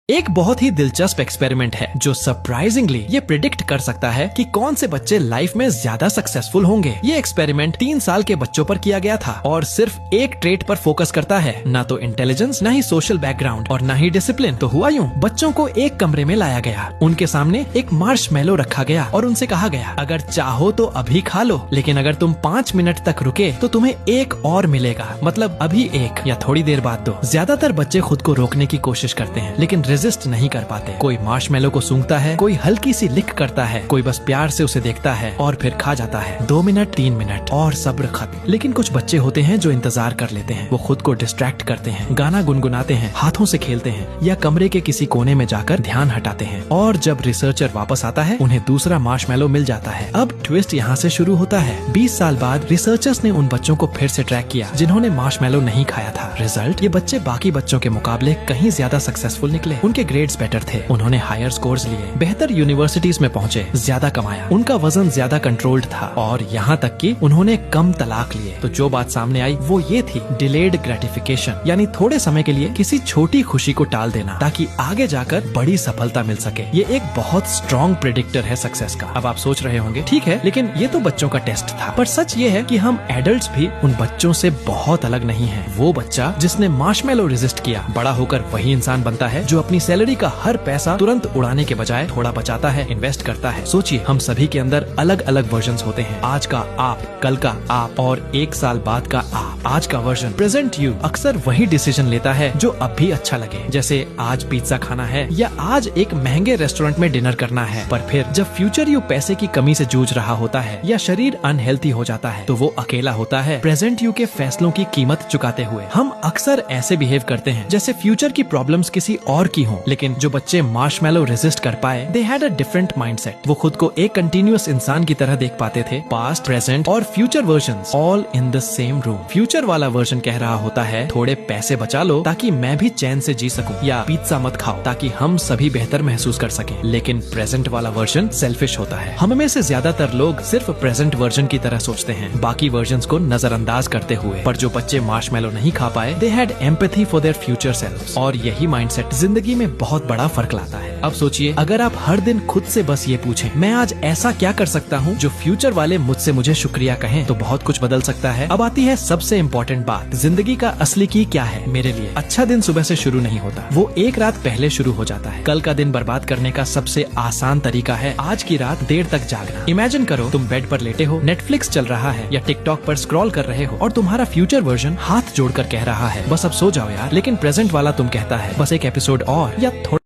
एक बहुत ही दिलचस्प एक्सपेरिमेंट है जो सरप्राइजिंगली ये प्रिडिक्ट कर सकता है कि कौन से बच्चे लाइफ में ज्यादा सक्सेसफुल होंगे। ये एक्सपेरिमेंट 3 साल के बच्चों पर किया गया था और सिर्फ एक ट्रेट पर फोकस करता है, ना तो इंटेलिजेंस, ना ही सोशल बैकग्राउंड और ना ही डिसिप्लिन। तो हुआ यूं, बच्चों को एक कमरे में लाया गया, उनके सामने एक मार्शमैलो रखा गया और उनसे कहा गया, अगर चाहो तो अभी खा लो, लेकिन अगर तुम 5 मिनट तक रुके तो तुम्हें एक और मिलेगा, मतलब अभी एक या थोड़ी देर बाद दो। ज्यादातर बच्चे खुद को रोकने की कोशिश करते हैं लेकिन रेजिस्ट नहीं कर पाते। कोई मार्शमैलो को सूंघता है, कोई हल्की सी लिक करता है, कोई बस प्यार से उसे देखता है और फिर खा जाता है। 2 मिनट, 3 मिनट और सब्र खत्म। लेकिन कुछ बच्चे होते हैं जो इंतजार कर लेते हैं। वो खुद को डिस्ट्रैक्ट करते हैं, गाना गुनगुनाते हैं, हाथों से खेलते हैं या कमरे के किसी कोने में जाकर ध्यान हटाते हैं। और जब रिसर्चर वापस आता है उन्हें दूसरा मार्शमैलो मिल जाता है। अब ट्विस्ट यहाँ से शुरू होता है। 20 साल बाद रिसर्चर्स ने उन बच्चों को फिर से ट्रैक किया जिन्होंने मार्शमैलो नहीं खाया था। रिजल्ट, ये बच्चे बाकी बच्चों के मुकाबले कहीं ज्यादा सक्सेसफुल निकले। उनके ग्रेड्स बेटर थे, उन्होंने हायर स्कोर्स लिए, बेहतर यूनिवर्सिटीज में पहुंचे, ज्यादा कमाया, उनका वजन ज्यादा कंट्रोल्ड था और यहाँ तक कि उन्होंने कम तलाक लिए। तो जो बात सामने आई वो ये थी, डिलेड ग्रेटिफिकेशन, यानी थोड़े समय के लिए किसी छोटी खुशी को टाल देना ताकि आगे जाकर बड़ी सफलता मिल सके। ये एक बहुत स्ट्रॉन्ग प्रेडिक्टर है सक्सेस का। अब आप सोच रहे होंगे, ठीक है, लेकिन ये तो बच्चों का टेस्ट था। पर सच ये है कि हम एडल्ट्स भी उन बच्चों से बहुत अलग नहीं हैं। वो बच्चा जिसने मार्शमैलो रेजिस्ट किया, बड़ा होकर वही इंसान बनता है जो अपनी सैलरी का हर पैसा तुरंत उड़ाने के बजाय थोड़ा बचाता है, इन्वेस्ट करता है। सोचिए, हम सभी के अंदर अलग अलग वर्जन्स होते हैं। आज का आप, कल का आप और 1 साल बाद का आप। आज का वर्जन, प्रेजेंट यू, अक्सर वही डिसीजन लेता है जो अब भी अच्छा लगे, जैसे आज पिज्जा खाना है या आज एक महंगे रेस्टोरेंट में डिनर करना है। पर फिर जब फ्यूचर यू पैसे की कमी से जूझ रहा होता है या शरीर अनहेल्थी हो जाता है तो वो अकेला होता है प्रेजेंट यू के फैसलों की कीमत चुकाते हुए। हम अक्सर ऐसे बिहेव करते हैं जैसे फ्यूचर की प्रॉब्लम्स किसी और की हों, लेकिन जो बच्चे मार्शमैलो रेजिस्ट कर पाए, they had a different mindset. वो खुद को एक कंटिन्यूअस इंसान की तरह देख पाते थे। पास्ट, प्रेजेंट और future versions all in the same room. Future वाला वर्जन कह रहा होता है, थोड़े पैसे बचा लो ताकि मैं भी चैन से जी सकूं, या पिज्जा मत खाओ ताकि हम सभी बेहतर महसूस कर सकें। लेकिन प्रेजेंट वाला वर्जन सेल्फिश होता है। हम में से ज्यादातर लोग सिर्फ प्रेजेंट वर्जन की तरह सोचते हैं, बाकी वर्जन्स को नजरअंदाज करते हुए। पर जो बच्चे मार्शमैलो नहीं खा पाए, they had empathy for their future selves, और यही माइंडसेट जिंदगी में बहुत बड़ा फर्क लाता है। अब सोचिए, अगर आप हर दिन खुद से बस ये पूछें, मैं आज ऐसा क्या कर सकता हूँ जो फ्यूचर वाले मुझसे मुझे शुक्रिया कहें, तो बहुत कुछ बदल सकता है। अब आती है सबसे इम्पोर्टेंट बात, जिंदगी का असली की क्या है। मेरे लिए अच्छा दिन सुबह से शुरू नहीं होता, वो एक रात पहले शुरू हो जाता है। कल का दिन बर्बाद करने का सबसे आसान तरीका है आज की रात देर तक जागना। इमेजिन करो, तुम बेड पर लेटे हो, नेटफ्लिक्स चल रहा है या टिकटॉक पर स्क्रॉल कर रहे हो और तुम्हारा फ्यूचर वर्जन हाथ जोड़कर कह रहा है, बस अब सो जाओ यार। लेकिन प्रेजेंट वाला तुम कहता है, बस एक एपिसोड और या थोड़ा